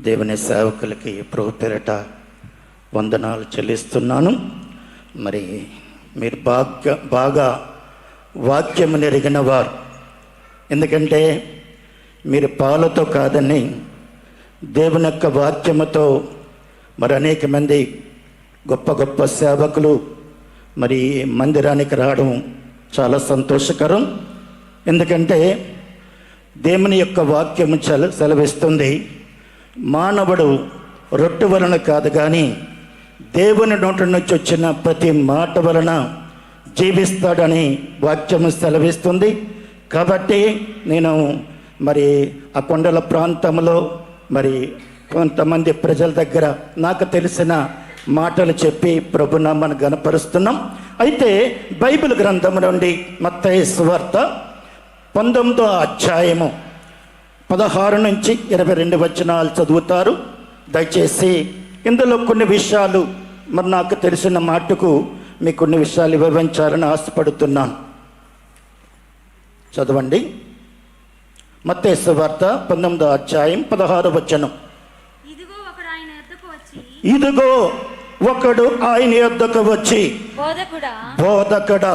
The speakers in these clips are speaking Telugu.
దేవుని సేవకులకి ప్రభు పేరిట వందనాలు చెల్లిస్తున్నాను. మరి మీరు బాగా వాక్యము నెరిగిన వారు. ఎందుకంటే మీరు పాలతో కాదని దేవుని యొక్క వాక్యముతో మరి అనేక మంది గొప్ప గొప్ప సేవకులు మరి మందిరానికి రావడం చాలా సంతోషకరం. ఎందుకంటే దేవుని యొక్క వాక్యము సెలవిస్తుంది, మానవుడు రొట్టె వలన కాదు కానీ దేవుని నోటి నుంచి వచ్చిన ప్రతి మాట వలన జీవిస్తాడని వాక్యము సెలవిస్తుంది. కాబట్టి నేను మరి ఆ కొండల ప్రాంతంలో మరి కొంతమంది ప్రజల దగ్గర నాకు తెలిసిన మాటలు చెప్పి ప్రభునామాన్ని గణపరుస్తున్నాం. అయితే బైబిల్ గ్రంథం నుండి మత్తయి సువార్త 19వ అధ్యాయము 16 నుంచి 22 వచనాలు చదువుతారు. దయచేసి ఇందులో కొన్ని విషయాలు మరి నాకు తెలిసిన మాటకు మీకు కొన్ని విషయాలు వివరించాలని ఆశపడుతున్నాను. చదవండి. మత్తయి సువార్త 19వ అధ్యాయం 16వ వచనం. ఇదిగో ఒకడు ఆయన యొద్దకు వచ్చి, బోధకుడా,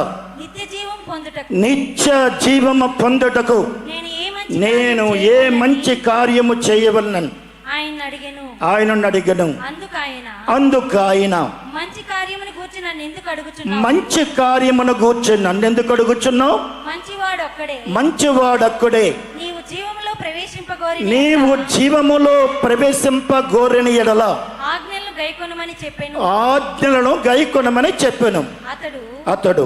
నిత్య జీవము పొందుటకు నేను ఏ మంచి కార్యము చేయవలనని ఆయనను అడిగెను. అందుకు ఆయన, మంచి కార్యమును గూర్చి నన్ను ఎందుకు అడుగుచున్నావు? మంచివాడొక్కడే నీవు జీవములో ప్రవేశింపగోరిన ఎడల ఆజ్ఞలను గైకొనమని చెప్పాను. అతడు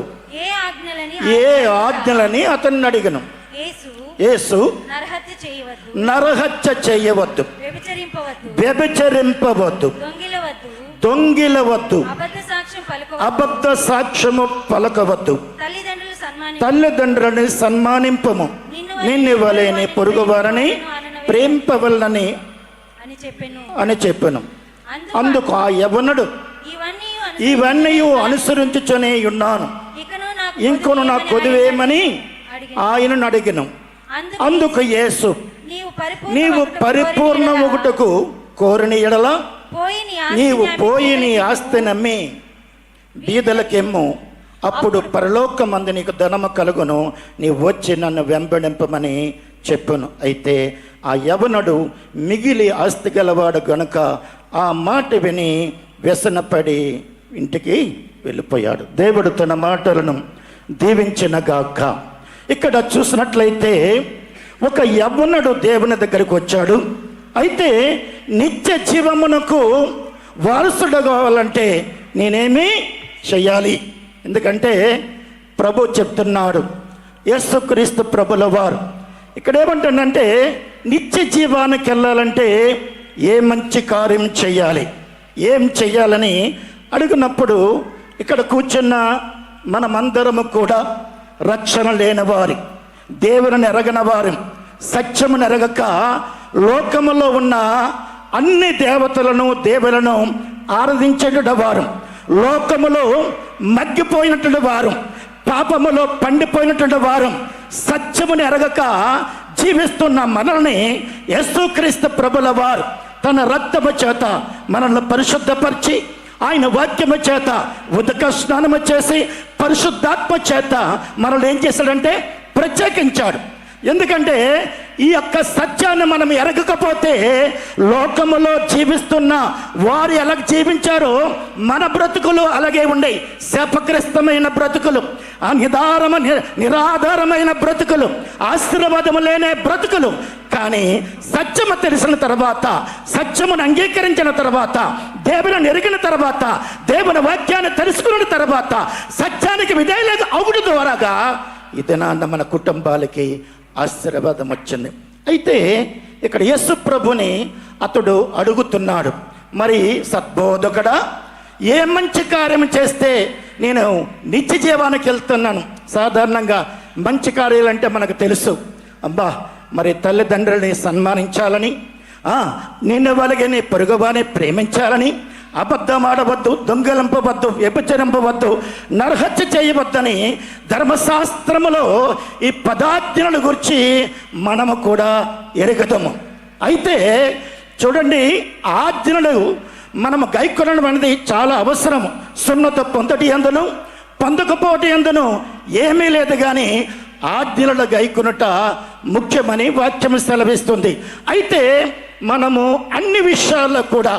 ఏ ఆజ్ఞలని అతన్ని అడిగను. యేసు నరహత్య చేయవద్దు, వ్యభిచరింపవద్దు, దొంగిలవద్దు, అబద్ధ సాక్ష్యము పలకవద్దు, తల్లిదండ్రులని సన్మానింపము, నిన్ను వలె నీ పొరుగువారని ప్రేమింపవలనని అని చెప్పాను. అందుకు ఆ యవనుడు, ఇవన్నీ అనుసరించుచునే ఉన్నాను, ఇంకొను నాకు కొదువేమని ఆయనను అడిగిను. అందుకు యేసు, నీవు పరిపూర్ణ ఒకటకు కోరిన ఎడల నీవు పోయి నీ ఆస్తి నమ్మి బీదలకెమ్ము, అప్పుడు పరలోకమందు నీకు ధనము కలుగును, నీవు వచ్చి నన్ను వెంబడింపమని చెప్పాను. అయితే ఆ యవనుడు మిగిలి ఆస్తి గలవాడు గనుక ఆ మాట విని వ్యసనపడి ఇంటికి వెళ్ళిపోయాడు. దేవుడు తన మాటలను దీవించినగాక. ఇక్కడ చూసినట్లయితే ఒక యవ్వనుడు దేవుని దగ్గరికి వచ్చాడు. అయితే నిత్య జీవమునకు వారసుడు కావాలంటే నేనేమి చెయ్యాలి? ఎందుకంటే ప్రభు చెప్తున్నాడు, యేసుక్రీస్తు ప్రభుల వారు ఇక్కడ ఏమంటుందంటే నిత్య జీవానికి వెళ్ళాలంటే ఏ మంచి కార్యం చెయ్యాలి, ఏం చెయ్యాలని అడిగినప్పుడు ఇక్కడ కూర్చున్న మనమందరము కూడా రక్షణ లేని వారి, దేవుని ఎరగని వారి, సత్యమును ఎరగక లోకములో ఉన్న అన్ని దేవతలను దేవులను ఆరాధించేటువంటి వారు, లోకములో మగ్గిపోయినటువంటి వారు, పాపములో పండిపోయినటువంటి వారు, సత్యమును ఎరగక జీవిస్తున్న మనల్ని యేసుక్రీస్తు ప్రభుల వారు తన రక్తము చేత మనల్ని పరిశుద్ధపరిచి ఆయన వాక్యము చేత ఉదక స్నానము చేసి పరిశుద్ధాత్మ చేత మనల్ని ఏం చేశాడంటే ప్రత్యేకించాడు. ఎందుకంటే ఈ యొక్క సత్యాన్ని మనం ఎరగకపోతే లోకములో జీవిస్తున్న వారు ఎలా జీవించారో మన బ్రతుకులు అలాగే ఉండేవి. శాపగ్రస్తమైన బ్రతుకులు, నిరాధారమైన బ్రతుకులు, ఆశీర్వాదము లేని బ్రతుకులు. కానీ సత్యము తెలిసిన తర్వాత, సత్యమును అంగీకరించిన తర్వాత, దేవుని ఎరిగిన తర్వాత, దేవుని వాక్యాన్ని తెలుసుకున్న తర్వాత, సత్యానికి విధేయులుగా అవుడు ద్వారాగా ఇది మన కుటుంబాలకి ఆశీర్వాదం వచ్చింది. అయితే ఇక్కడ యేసు ప్రభుని అతడు అడుగుతున్నాడు, మరి సద్బోధకుడా, ఏ మంచి కార్యం చేస్తే నేను నిత్య జీవానికి వెళ్తున్నాను? సాధారణంగా మంచి కార్యాలంటే మనకు తెలుసు, అబ్బా మరి తల్లిదండ్రులని సన్మానించాలని, నిన్ను వలగే నీ పొరుగువారిని ప్రేమించాలని, అబద్ధం ఆడవద్దు, దొంగలింపవద్దు, వ్యభిచరింపవద్దు, నరహత్య చేయవద్దని ధర్మశాస్త్రములో ఈ పదాజ్ఞల గురించి మనము కూడా ఎరుగుతాము. అయితే చూడండి, ఆజ్ఞలు మనము గైకొనడం అనేది చాలా అవసరం. సున్నత పొందటి అందును పొందకపోటి అందును ఏమీ లేదు, కానీ ఆజ్ఞలను గైకొనుట ముఖ్యమని వాక్యం సెలవిస్తుంది. అయితే మనము అన్ని విషయాల్లో కూడా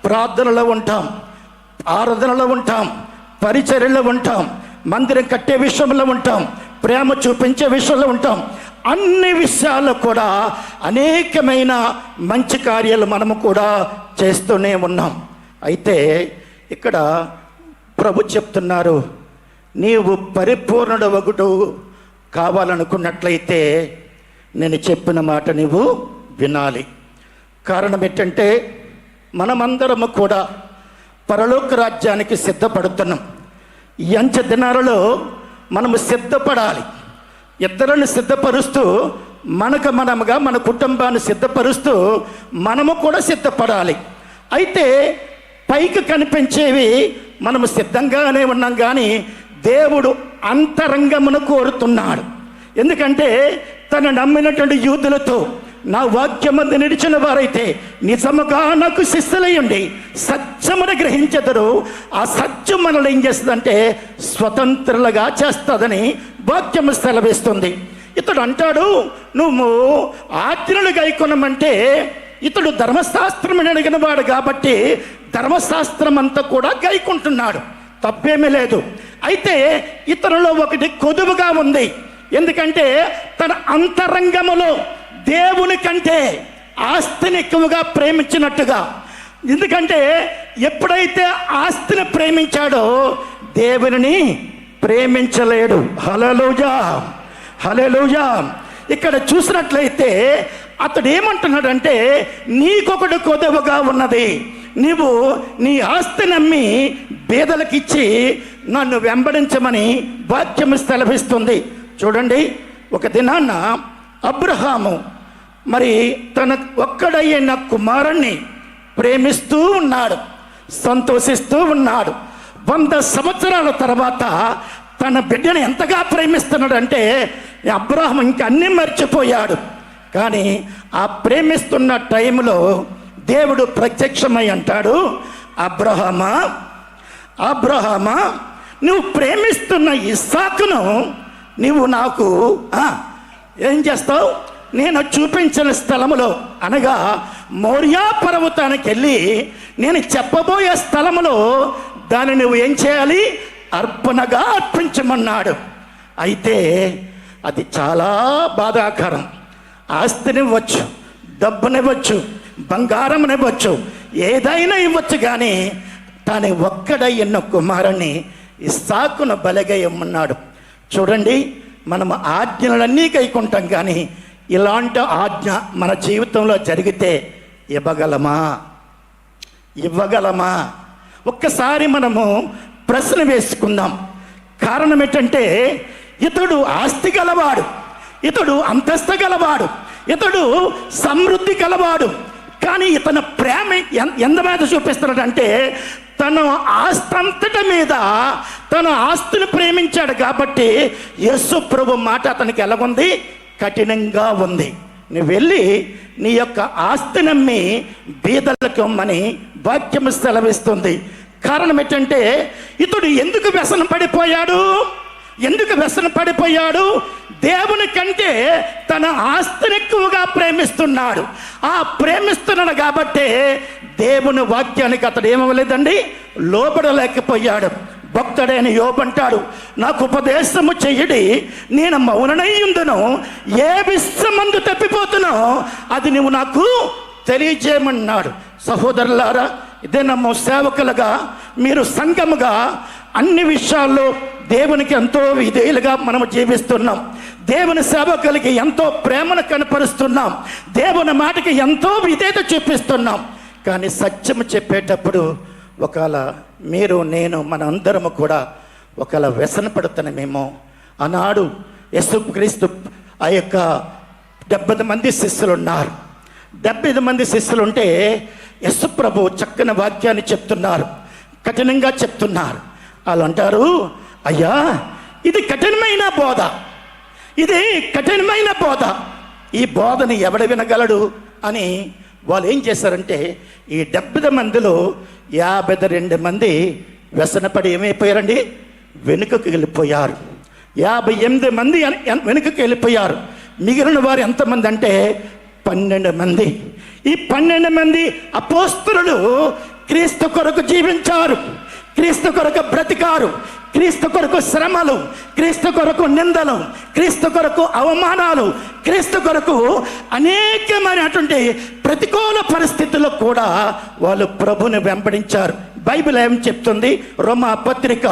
ప్రార్థనలో ఉంటాం, ఆరాధనలో ఉంటాం, పరిచర్యలో ఉంటాం, మందిరం కట్టే విషయంలో ఉంటాం, ప్రేమ చూపించే విషయంలో ఉంటాం. అన్ని విషయాల్లో కూడా అనేకమైన మంచి కార్యాలు మనము కూడా చేస్తూనే ఉన్నాం. అయితే ఇక్కడ ప్రభు చెప్తున్నారు, నీవు పరిపూర్ణుడు ఒకటి కావాలనుకున్నట్లయితే నేను చెప్పిన మాట నీవు వినాలి. కారణం ఏంటంటే మనమందరము కూడా పరలోక రాజ్యానికి సిద్ధపడుతున్నాం. ఈ అంచె దినాలలో మనము సిద్ధపడాలి. ఇద్దరిని సిద్ధపరుస్తూ మనముగా మన కుటుంబాన్ని సిద్ధపరుస్తూ మనము కూడా సిద్ధపడాలి. అయితే పైకి కనిపించేవి మనము సిద్ధంగానే ఉన్నాం, కానీ దేవుడు అంతరంగమును కోరుతున్నాడు. ఎందుకంటే తను నమ్మినటువంటి యూదులతో, నా వాక్యమందు నిలిచిన వారైతే నిజముగా నాకు శిష్యులయ్యండి సత్యమును గ్రహించెదరు, ఆ సత్యం మనల్ని ఏం చేస్తుందంటే స్వతంత్రులుగా చేస్తుందని వాక్యము సెలవిస్తుంది. ఇతడు అంటాడు, నువ్వు ఆజ్ఞలు గైకొనమంటే ఇతడు ధర్మశాస్త్రం అడిగిన వాడు కాబట్టి ధర్మశాస్త్రం అంతా కూడా గైకుంటున్నాడు, తప్పేమీ లేదు. అయితే ఇతరులో ఒకటి కొదువుగా ఉంది. ఎందుకంటే తన అంతరంగములో దేవుని కంటే ఆస్తిని ఎక్కువగా ప్రేమించినట్టుగా. ఎందుకంటే ఎప్పుడైతే ఆస్తిని ప్రేమించాడో దేవుని ప్రేమించలేడు. హల్లెలూయా, హల్లెలూయా. ఇక్కడ చూసినట్లయితే అతడు ఏమంటున్నాడంటే, నీకొకటి కొదవగా ఉన్నది, నీవు నీ ఆస్తి నమ్మి బేదలకిచ్చి నన్ను వెంబడించమని వాక్యము సెలవిస్తుంది. చూడండి, ఒక దినాన్న అబ్రహాము మరి తన ఒక్కడయ్యన కుమారుణ్ణి ప్రేమిస్తూ ఉన్నాడు, సంతోషిస్తూ ఉన్నాడు. 100 సంవత్సరాల తర్వాత తన బిడ్డను ఎంతగా ప్రేమిస్తున్నాడంటే అబ్రహాం ఇంక అన్నీ మర్చిపోయాడు. కానీ ఆ ప్రేమిస్తున్న టైంలో దేవుడు ప్రత్యక్షమై అంటాడు, అబ్రహామా, అబ్రహామా, నువ్వు ప్రేమిస్తున్న ఇస్సాకును నువ్వు నాకు ఏం చేస్తావు? నేను చూపించిన స్థలములో, అనగా మోరియా పర్వతానికి వెళ్ళి నేను చెప్పబోయే స్థలములో దాన్ని నువ్వు ఏం చేయాలి? అర్పణగా అర్పించమన్నాడు. అయితే అది చాలా బాధాకరం. ఆస్తినివ్వచ్చు, డబ్బునివ్వచ్చు, బంగారంనివ్వచ్చు, ఏదైనా ఇవ్వచ్చు, కానీ తాను ఒక్కడయ్యన్న కుమారుని ఇస్సాకును బలిగా ఇమ్మన్నాడు. చూడండి, మనం ఆజ్ఞలన్నీ కైకుంటాం, కానీ ఇలాంటి ఆజ్ఞ మన జీవితంలో జరిగితే ఇవ్వగలమా? ఇవ్వగలమా? ఒక్కసారి మనము ప్రశ్న వేసుకుందాం. కారణం ఏంటంటే ఇతడు ఆస్తి గలవాడు, ఇతడు అంతస్తు గలవాడు, ఇతడు సమృద్ధి గలవాడు, కానీ ఇతను ప్రేమ ఎంత మీద చూపిస్తున్నాడంటే తన ఆస్తంతటి మీద తన ఆస్తిని ప్రేమించాడు. కాబట్టి యేసు ప్రభు మాట అతనికి ఎలాగుంది? కఠినంగా ఉంది. నువ్వు వెళ్ళి నీ యొక్క ఆస్తి నమ్మి బీదలకు ఇమ్మని వాక్యం సెలవిస్తుంది. కారణం ఏంటంటే ఇతడు ఎందుకు వ్యసనం పడిపోయాడు? ఎందుకు వ్యసన పడిపోయాడు? దేవుని కంటే తన ఆస్తిని ఎక్కువగా ప్రేమిస్తున్నాడు. ఆ ప్రేమిస్తున్నాడు కాబట్టి దేవుని వాక్యానికి అతడు ఏమవ్వలేదండి, లోబడలేకపోయాడు. భక్తుడైన యోబు అంటాడు, నాకు ఉపదేశము చెయ్యడి, నేను మౌననయ్యుందును, ఏ విశ్రమందు తప్పిపోతునో అది నువ్వు నాకు తెలియజేయమన్నాడు. సహోదరులారా, ఇదే నమ్మ సేవకులుగా మీరు సంఘముగా అన్ని విషయాల్లో దేవునికి ఎంతో విధేయులుగా మనము జీవిస్తున్నాం. దేవుని సేవకులకి ఎంతో ప్రేమను కనపరుస్తున్నాం, దేవుని మాటకి ఎంతో విధేయత చూపిస్తున్నాం. కానీ సత్యము చెప్పేటప్పుడు ఒకవేళ మీరు నేను మన అందరము కూడా ఒకవేళ వ్యసన పడుతున్నామేమో. ఆనాడు యేసుక్రీస్తు ఆ యొక్క 70 మంది శిష్యులు ఉన్నారు. 70 మంది శిష్యులు ఉంటే యేసు ప్రభు చక్కని వాక్యాన్ని చెప్తున్నారు, కఠినంగా చెప్తున్నారు. వాళ్ళు అంటారు, అయ్యా ఇది కఠినమైన బోధ, ఇది కఠినమైన బోధ, ఈ బోధని ఎవడు వినగలడు అని వాళ్ళు ఏం చేశారంటే ఈ 70 మందిలో 52 మంది వ్యసనపడి ఏమైపోయారండి, వెనుకకు వెళ్ళిపోయారు. 58 మంది వెనుకకు వెళ్ళిపోయారు. మిగిలిన వారు ఎంతమంది అంటే 12 మంది. ఈ 12 మంది అపోస్తలులు క్రీస్తు కొరకు జీవించారు, క్రీస్తు కొరకు బ్రతికారు, క్రీస్తు కొరకు శ్రమలు, క్రీస్తు కొరకు నిందలు, క్రీస్తు కొరకు అవమానాలు, క్రీస్తు కొరకు అనేకమైనటువంటి ప్రతికూల పరిస్థితుల్లో కూడా వాళ్ళు ప్రభుని వెంబడించారు. బైబిల్ ఏం చెప్తుంది? రోమా పత్రిక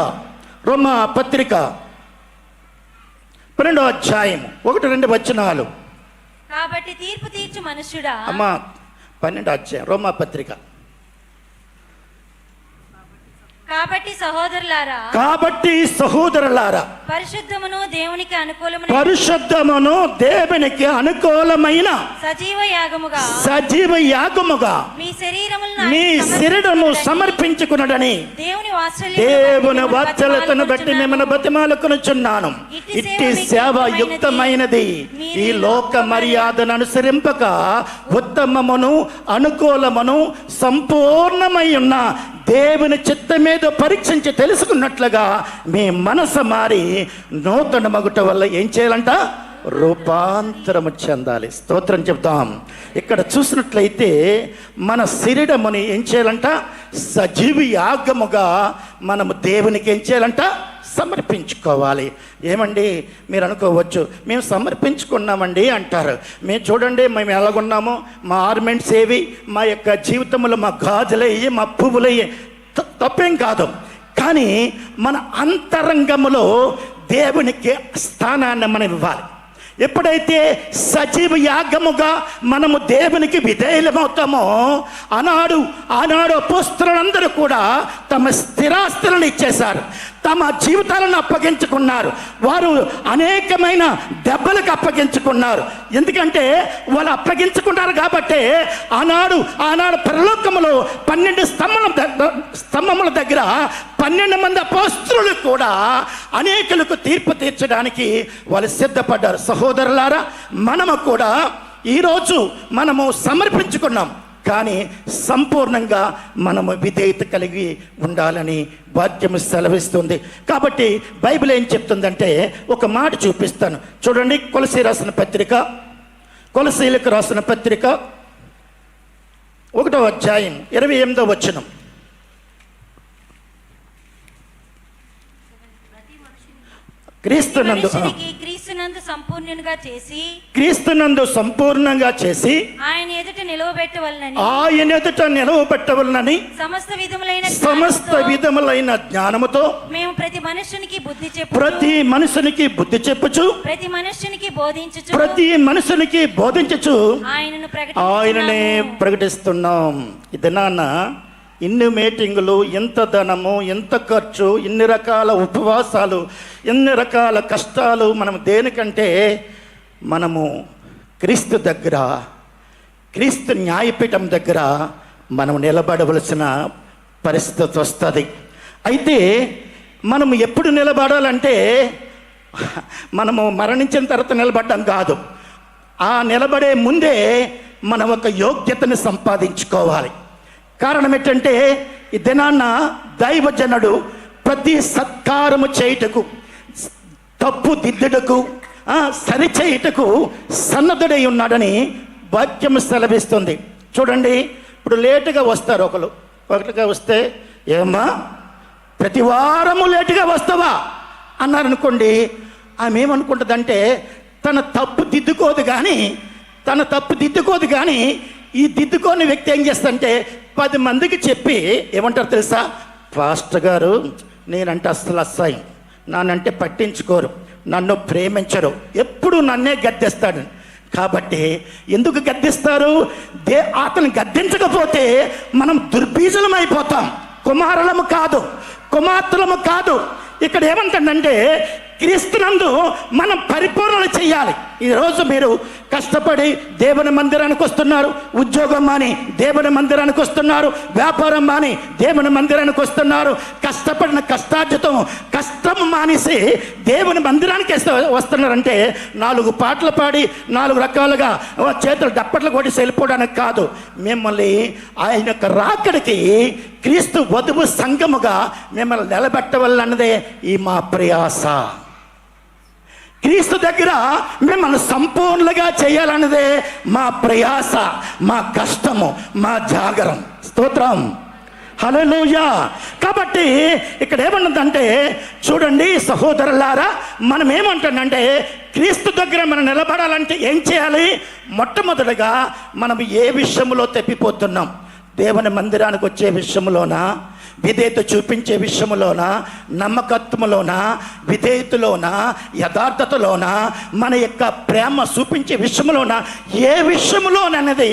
12వ అధ్యాయం 1-2 వచనాలు. కాబట్టి తీర్పు తీర్చు మనుష్యుడా. అమ్మా 12వ అధ్యాయం రోమా పత్రిక. కాబట్టి సహోదరులారా పరిశుద్ధమును దేవునికి అనుకూలమైన సజీవ యాగముగా మీ శరీరము సమర్పించుకున్నడని దేవుని వాత్సల్యతను బట్టి మిమ్మల్ని బతిమాలుకొనుచున్నాను. ఇట్టి సేవ యుక్తమైనది. ఈ లోక మర్యాదను అనుసరింపక ఉత్తమమును అనుకూలమును సంపూర్ణమై ఉన్న దేవుని చిత్తమేదో పరీక్షించి తెలుసుకున్నట్లుగా మీ మనసు మారి నూతన మగుట వల్ల ఏం చేయాలంట? రూపాంతరము చెందాలి. స్తోత్రం చెప్తాం. ఇక్కడ చూసినట్లయితే మన శరీరముని ఏం చేయాలంట? సజీవ యాగముగా మనము దేవునికి ఏం చేయాలంట? సమర్పించుకోవాలి. ఏమండి మీరు అనుకోవచ్చు, మేము సమర్పించుకున్నామండి అంటారు. మేము చూడండి మేము ఎలాగున్నామో, మా ఆర్మెంట్స్ ఏవి, మా యొక్క జీవితంలో మా గాజులయ్యి, మా పువ్వులయ్యి, తప్పేం కాదు. కానీ మన అంతరంగములో దేవునికి స్థానాన్ని మనం ఇవ్వాలి. ఎప్పుడైతే సజీవ యాగముగా మనము దేవునికి విధేయులమవుతామో, ఆనాడు అపోస్తలులందరూ కూడా తమ స్థిరాస్తులను ఇచ్చేశారు, తమ జీవితాలను అప్పగించుకున్నారు. వారు అనేకమైన దెబ్బలకు అప్పగించుకున్నారు. ఎందుకంటే వాళ్ళు అప్పగించుకున్నారు కాబట్టి ఆనాడు పరలోకములో 12 స్తంభముల దగ్గర 12 మంది అపోస్తలులు కూడా అనేకులకు తీర్పు తీర్చడానికి వాళ్ళు సిద్ధపడ్డారు. సహోదరులారా, మనము కూడా ఈరోజు మనము సమర్పించుకున్నాం, కానీ సంపూర్ణంగా మనము విధేయత కలిగి ఉండాలని వాక్యం సెలవిస్తుంది. కాబట్టి బైబిల్ ఏం చెప్తుందంటే ఒక మాట చూపిస్తాను చూడండి. కొలసీలకు రాసిన పత్రిక 1వ అధ్యాయం 28వ వచనం. క్రీస్తునందు సంపూర్ణంగా చేసి ఆయన ఎదుట నిలవబెట్టవలనని సమస్త విధములైన జ్ఞానముతో మేము ప్రతి మనుషునికి బుద్ధి చెప్పుచు ప్రతి మనుషునికి బోధించుచు ఆయననే ప్రకటిస్తున్నాం. ఇది నాన్న ఇన్ని మీటింగులు, ఎంత ధనము, ఎంత ఖర్చు, ఇన్ని రకాల ఉపవాసాలు, ఎన్ని రకాల కష్టాలు, మనం దేనికంటే మనము క్రీస్తు దగ్గర, క్రీస్తు న్యాయపీఠం దగ్గర మనం నిలబడవలసిన పరిస్థితి వస్తుంది. అయితే మనము ఎప్పుడు నిలబడాలంటే మనము మరణించిన తర్వాత నిలబడ్డం కాదు. ఆ నిలబడే ముందే మనం ఒక యోగ్యతను సంపాదించుకోవాలి. కారణం ఏంటంటే ఈ దినాన్న దైవజనుడు ప్రతి సత్కారము చేయుటకు, తప్పు దిద్దుటకు, సరిచేయుటకు సన్నద్ధుడై ఉన్నాడని వాక్యం సెలవిస్తుంది. చూడండి, ఇప్పుడు లేటుగా వస్తారు ఒకటిగా వస్తే, ఏమ్మా ప్రతి వారము లేటుగా వస్తావా అన్నారనుకోండి, ఆమె ఏమనుకుంటుందంటే తన తప్పు దిద్దుకోదు కానీ ఈ దిద్దుకోని వ్యక్తి ఏం చేస్తాడంటే 10 మందికి చెప్పి ఏమంటారు తెలుసా? పాస్టర్ గారు నేనంటే అస్సలు అసహ్యం, నన్నంటే పట్టించుకోరు, నన్ను ప్రేమించరు, ఎప్పుడు నన్నే గద్దెస్తాడు. కాబట్టి ఎందుకు గద్దిస్తారు? అతను గద్దించకపోతే మనం దుర్బీజలం అయిపోతాం, కుమారులము కాదు, కుమార్తెలము కాదు. ఇక్కడ ఏమంటాడంటే క్రీస్తునందు మనం పరిపూర్ణ చేయాలి. ఈరోజు మీరు కష్టపడి దేవుని మందిరానికి వస్తున్నారు, ఉద్యోగం మాని దేవుని మందిరానికి వస్తున్నారు, వ్యాపారం మాని దేవుని మందిరానికి వస్తున్నారు. కష్టపడిన కష్టార్జితం కష్టం మానేసి దేవుని మందిరానికి వస్తున్నారంటే 4 పాటలు పాడి 4 రకాలుగా చేతులు డప్పట్లు కొట్టి వెళ్ళిపోవడానికి కాదు. మిమ్మల్ని ఆయన యొక్క రాకడికి క్రీస్తు వధువు సంఘముగా మిమ్మల్ని నిలబెట్టవలన్నదే ఈ మా ప్రయాస. క్రీస్తు దగ్గర మిమ్మల్ని సంపూర్ణంగా చేయాలన్నదే మా ప్రయాస, మా కష్టము, మా జాగరం. స్తోత్రం, హల్లెలూయా. కాబట్టి ఇక్కడ ఏమన్నదంటే చూడండి సహోదరులారా, మనం ఏమంటానంటే క్రీస్తు దగ్గర మనం నిలబడాలంటే ఏం చేయాలి? మొట్టమొదటిగా మనం ఏ విషయంలో తప్పిపోతున్నాం? దేవుని మందిరానికి వచ్చే విషయంలోన, విధేయత చూపించే విషయంలోన, నమ్మకత్వంలోన, విధేయతలోన, యథార్థతలోన, మన యొక్క ప్రేమ చూపించే విషయంలోన, ఏ విషయంలోననేది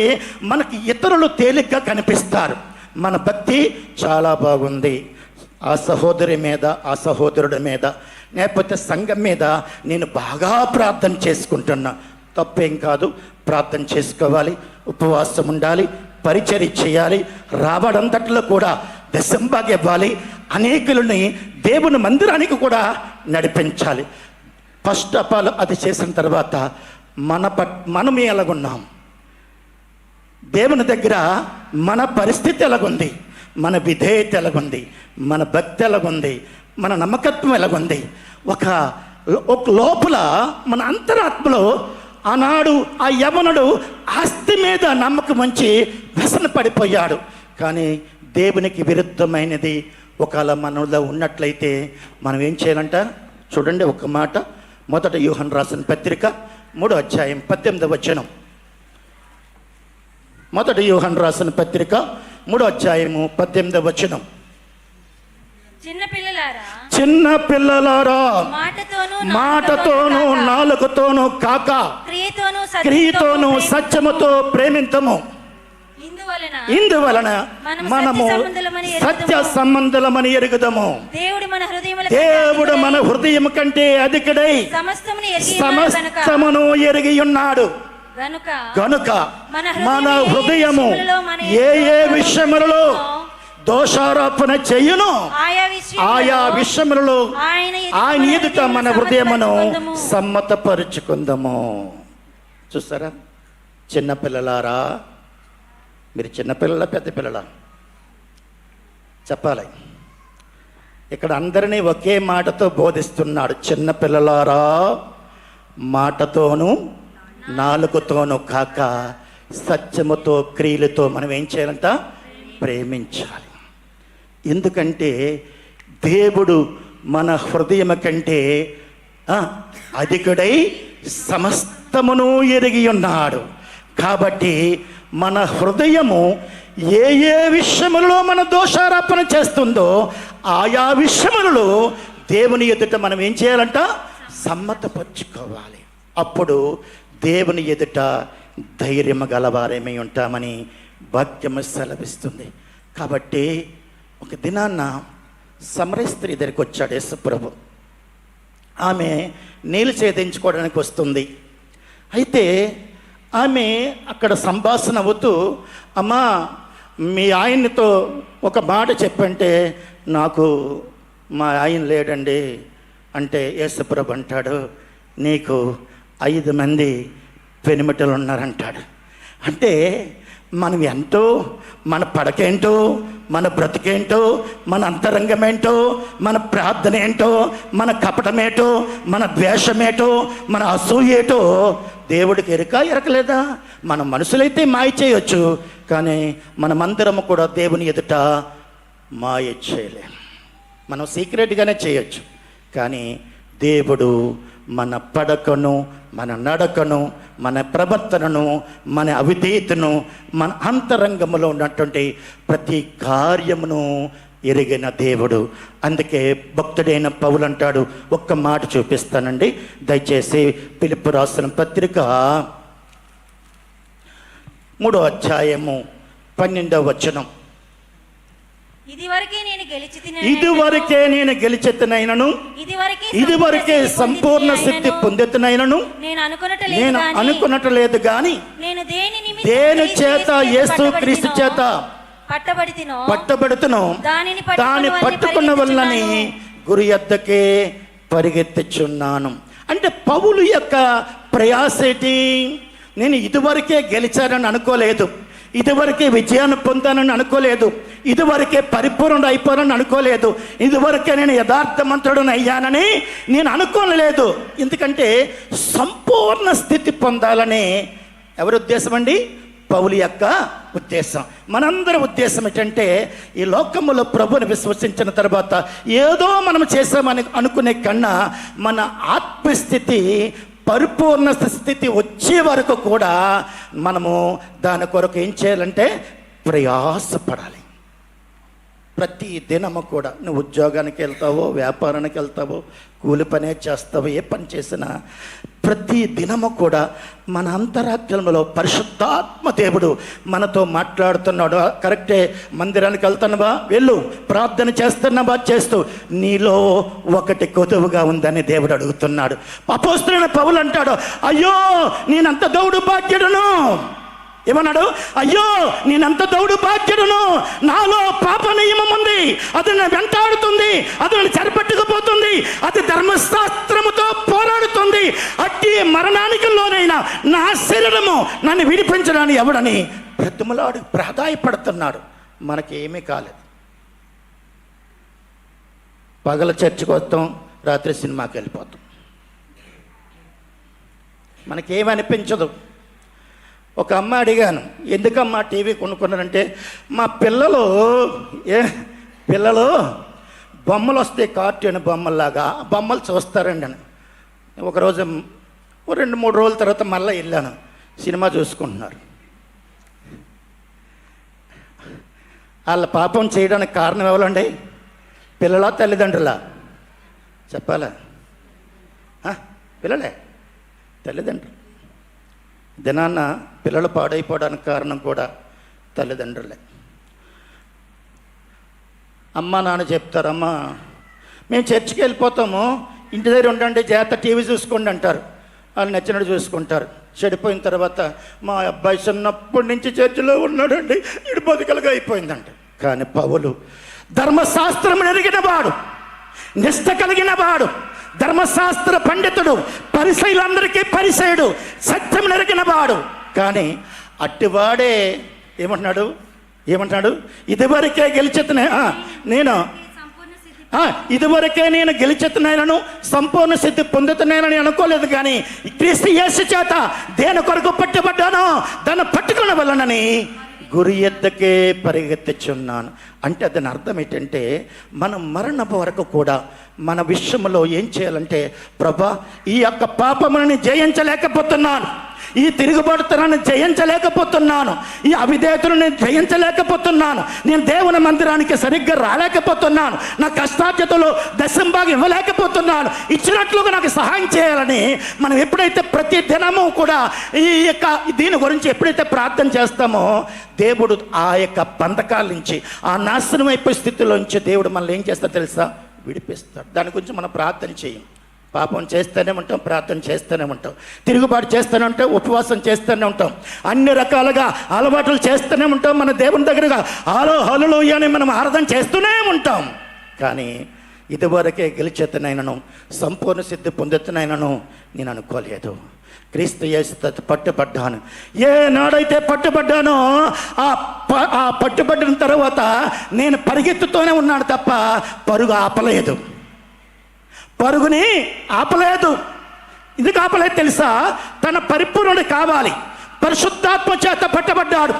మనకి ఇతరులు తేలిగ్గా కనిపిస్తారు. మన భక్తి చాలా బాగుంది, ఆ సహోదరి మీద, ఆ సహోదరుడి మీద, లేకపోతే సంఘం మీద నేను బాగా ప్రార్థన చేసుకుంటున్నా. తప్పేం కాదు, ప్రార్థన చేసుకోవాలి, ఉపవాసం ఉండాలి, పరిచర్య చేయాలి, రాబడంతట్లో కూడా దశంభాగం ఇవ్వాలి, అనేకులని దేవుని మందిరానికి కూడా నడిపించాలి. ఫస్ట్ ఆఫ్ ఆల్ అది చేసిన తర్వాత మనం ఎలాగున్నాం, దేవుని దగ్గర మన పరిస్థితి ఎలాగుంది, మన విధేయత ఎలాగుంది, మన భక్తి ఎలాగుంది, మన నమ్మకత్వం ఎలాగుంది. ఒక లోపల మన అంతరాత్మలో ఆనాడు ఆ యవనుడు ఆస్తి మీద నమ్మకం ఉంచి వ్యసన పడిపోయాడు. కానీ దేవునికి విరుద్ధమైనది ఒకవేళ మనలో ఉన్నట్లయితే మనం ఏం చేయాలంట? చూడండి ఒక మాట, 1 యోహాను రాసిన పత్రిక 3వ అధ్యాయం 18వ వచనం. 1 యోహాను రాసిన పత్రిక 3వ అధ్యాయము 18వ వచనం. చిన్న పిల్లలారా మాటతోనూ నాలుకతోనూ కాక క్రియతోనూ సత్యముతో ప్రేమింతము. ఇందువలన మనము సత్య సంబంధులమని ఎరుగుదము. దేవుడు మన హృదయం కంటే అధికుడై సమస్తమును ఎరిగి ఉన్నాడు గనుక మన హృదయము ఏ ఏ విషయములలో దోషారోపణ చెయ్యును, ఆయా విషయములలో ఆయన ఎదుట మన హృదయమును సమ్మతపరుచుకుందాము. చూస్తారా చిన్నపిల్లలారా, మీరు చిన్నపిల్లల పెద్ద పిల్లల చెప్పాలి. ఇక్కడ అందరినీ ఒకే మాటతో బోధిస్తున్నాడు. చిన్నపిల్లలారా మాటతోనూ నాలుకతోనూ కాక సత్యముతో క్రియలతో మనం ఏం చేయాలంట? ప్రేమించాలి. ఎందుకంటే దేవుడు మన హృదయం కంటే అధికుడై సమస్తమును ఎరిగి ఉన్నాడు. కాబట్టి మన హృదయము ఏ ఏ విషయములలో మన దోషారోపణ చేస్తుందో ఆయా విషయములలో దేవుని ఎదుట మనం ఏం చేయాలంట? సమ్మతపరుచుకోవాలి. అప్పుడు దేవుని ఎదుట ధైర్యము గలవారేమై ఉంటామని వాక్యము సెలవిస్తుంది. కాబట్టి ఒక దినాన్న సమరయ స్త్రీ దగ్గరికి వచ్చాడు యేసుప్రభు. ఆమె నీళ్ళు చేదించుకోవడానికి వస్తుంది. అయితే ఆమె అక్కడ సంభాషణ అవుతూ, అమ్మా మీ ఆయనతో ఒక మాట చెప్పంటే, నాకు మా ఆయన లేడండి అంటే యేసుప్రభు అంటాడు, నీకు 5 మంది పెనిమిటలు ఉన్నారంటాడు. అంటే మనం ఎంతో, మన పడకేంటో, మన బ్రతికేంటో, మన అంతరంగమేంటో, మన ప్రార్థన ఏంటో, మన కపటమేటో, మన ద్వేషమేటో, మన అసూయేటో దేవుడికి ఎరకలేదా? మన మనుషులైతే మాయ చేయొచ్చు, కానీ మనమందరము కూడా దేవుని ఎదుట మాయ చేయలేం. మనం సీక్రెట్గానే చేయొచ్చు, కానీ దేవుడు మన పడకను, మన నడకను, మన ప్రవర్తనను, మన అవిధేయతను, మన అంతరంగంలో ఉన్నటువంటి ప్రతి కార్యమును ఎరిగిన దేవుడు. అందుకే భక్తుడైన పౌలు అంటాడు, ఒక్క మాట చూపిస్తానండి దయచేసి. ఫిలిప్పీ రాసిన పత్రిక 3వ అధ్యాయము 12వ వచనం. ఇదివరకే నేను గెలిచితిని ఇదివరకే నేను గెలిచెత్తనైనను ఇదివరకే సంపూర్ణ సిద్ధి పొందెత్తనైనను నేను అనుకున్నట్లేదు గాని నేను దేని చేత యేసు క్రీస్తు చేత పట్టబడుతును దాని పట్టుకున్న వల్లని గురి యొద్దకే పరిగెత్తుచున్నాను. అంటే పౌలు యొక్క ప్రయాసేటి, నేను ఇదివరకే గెలిచానని అనుకోలేదు, ఇదివరకే విజయాన్ని పొందానని అనుకోలేదు, ఇదివరకే పరిపూర్ణుడు అయిపోయానని అనుకోలేదు, ఇదివరకే నేను యథార్థమంతుడని అయ్యానని నేను అనుకోలేదు. ఎందుకంటే సంపూర్ణ స్థితి పొందాలని ఎవరి ఉద్దేశం అండి? పౌలు యొక్క ఉద్దేశం. మనందరి ఉద్దేశం ఏంటంటే ఈ లోకములో ప్రభుని విశ్వసించిన తర్వాత ఏదో మనం చేసామని అనుకునే కన్నా మన ఆత్మస్థితి పరిపూర్ణ స్థితి వచ్చే వరకు కూడా మనము దాని కొరకు ఏం చేయాలంటే ప్రయాసపడాలి. ప్రతి దినము కూడా నువ్వు ఉద్యోగానికి వెళ్తావో, వ్యాపారానికి వెళ్తావో, కూలి పనే చేస్తావో, ఏ పని చేసినా ప్రతి దినము కూడా మన అంతరాత్మలో పరిశుద్ధాత్మ దేవుడు మనతో మాట్లాడుతున్నాడు. కరెక్టే, మందిరానికి వెళ్తున్నావా, వెళ్ళు. ప్రార్థన చేస్తున్నావా, చేస్తూ నీలో ఒకటి కొదువుగా ఉందని దేవుడు అడుగుతున్నాడు. అపోస్తలుడైన పౌలు అంటాడు, అయ్యో నేనంత దౌర్భాగ్యుడును. ఏమన్నాడు? అయ్యో నేనంత దౌర్భాగ్యుడును, నాలో పాప నియమం ఉంది, అది నన్ను వెంటాడుతుంది, అది నన్ను చెరపట్టుకుపోతుంది, అది ధర్మశాస్త్రముతో పోరాడుతుంది. అట్టి మరణానికి లోనైనా నా శరీరము నన్ను విడిపించడానికి ఎవడని బ్రతిమలాడు ప్రాధాయపడుతున్నాడు. మనకేమీ కాలేదు. పగల చర్చికి వస్తాం, రాత్రి సినిమాకి వెళ్ళిపోతాం. మనకేమనిపించదు. ఒక అమ్మ అడిగాను, ఎందుకమ్మా టీవీ కొనుక్కున్నారంటే, మా పిల్లలు బొమ్మలు వస్తాయి, కార్టూన్ బొమ్మల్లాగా, బొమ్మలు చూస్తారండి అని. ఒకరోజు 2-3 రోజుల తర్వాత మళ్ళీ వెళ్ళాను, సినిమా చూసుకుంటున్నారు. వాళ్ళ పాపం చేయడానికి కారణం ఎవరండి? పిల్లలా తల్లిదండ్రులా? చెప్పాలా? పిల్లలే, తల్లిదండ్రులు. దినాన్న పిల్లలు పాడైపోవడానికి కారణం కూడా తల్లిదండ్రులే. అమ్మ నాన్న చెప్తారు, అమ్మ మేము చర్చికి వెళ్ళిపోతాము, ఇంటి దగ్గర ఉండండి, జాగ్రత్త టీవీ చూసుకోండి అంటారు. వాళ్ళు నచ్చినట్టు చూసుకుంటారు. చెడిపోయిన తర్వాత మా అబ్బాయి చిన్నప్పటి నుంచి చర్చిలో ఉన్నాడండి, ఇటు బతుకలుగా అయిపోయిందంట. కానీ పౌలు ధర్మశాస్త్రం ఎరిగిన వాడు, నిష్ట కలిగిన వాడు, ధర్మశాస్త్ర పండితుడు, పరిసయులందరికీ పరిసయుడు, సత్యం నెరిగిన వాడు. కానీ అట్టివాడే ఏమంటున్నాడు? ఇదివరకే నేను గెలిచెత్తున్నానను సంపూర్ణ సిద్ధి పొందుతున్నానని అనుకోలేదు. కానీ క్రీస్తు యేసు చేత దేని కొరకు పట్టుబడ్డానో దాన్ని పట్టుకున్న వలనని గురి ఎద్దకే పరిగెత్తుచున్నాను. అంటే దాని అర్థం ఏంటంటే మనం మరణపు వరకు కూడా మన విషయంలో ఏం చేయాలంటే, ప్రభా ఈ యొక్క పాపముని జయించలేకపోతున్నాను, ఈ తిరుగుబాటుతనాన్ని జయించలేకపోతున్నాను, ఈ అవిధేయతను జయించలేకపోతున్నాను, నేను దేవుని మందిరానికి సరిగ్గా రాలేకపోతున్నాను, నా కష్టార్జితలో దశంభాగం ఇవ్వలేకపోతున్నాను, ఇచ్చినట్లుగా నాకు సహాయం చేయాలని మనం ఎప్పుడైతే ప్రతి దినము కూడా ఈ యొక్క దీని గురించి ఎప్పుడైతే ప్రార్థన చేస్తామో, దేవుడు ఆ యొక్క బంధకాల నుంచి, ఆ నాశనం అయిపోయే స్థితిలోంచి దేవుడు మనల్ని ఏం చేస్తాడో తెలుసా? విడిపిస్తాడు. దాని గురించి మనం ప్రార్థన చేయం. పాపం చేస్తూనే ఉంటాం, ప్రార్థన చేస్తూనే ఉంటాం, తిరుగుబాటు చేస్తూనే ఉంటాం, ఉపవాసం చేస్తూనే ఉంటాం, అన్ని రకాలుగా అలవాట్లు చేస్తూనే ఉంటాం, మన దేవుని దగ్గరగా హల్లెలూయా అని మనం ఆరాధన చేస్తూనే ఉంటాం. కానీ ఇదివరకే గెలిచెత్తనైనను సంపూర్ణ సిద్ధి పొందుతున్నైనను నేను అనుకోలేదు. క్రీస్తు యేసు పట్టుబడ్డాను. ఏ నాడైతే పట్టుబడ్డానో ఆ పట్టుబడిన తర్వాత నేను పరిగెత్తుతూనే ఉన్నాను తప్ప పరుగు ఆపలేదు, పరుగుని ఆపలేదు. ఎందుకు ఆపలేదు తెలుసా? తన పరిపూర్ణుడు కావాలి. పరిశుద్ధాత్మ చేత పట్టబడ్డాడు.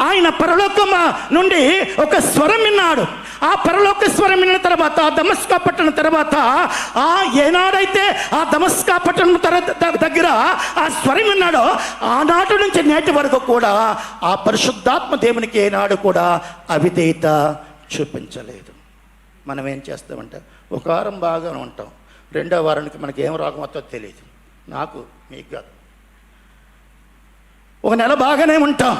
ఆయన పరలోకం నుండి ఒక స్వరం విన్నాడు. ఆ పరలోక స్వరం విన్న తర్వాత దమస్కా పట్టణం తర్వాత ఏనాడైతే ఆ దమస్కా పట్టణం దగ్గర ఆ స్వరం విన్నాడో ఆనాటి నుంచి నేటి వరకు కూడా ఆ పరిశుద్ధాత్మ దేవునికి ఏనాడు కూడా అవిధేయత చూపించలేదు. మనం ఏం చేస్తామంటే, ఒక వారం బాగానే ఉంటాం, రెండో వారానికి మనకి ఏం రోగం వస్తుందో తెలియదు, నాకు మీకు కాదు. ఒక నెల బాగానే ఉంటాం,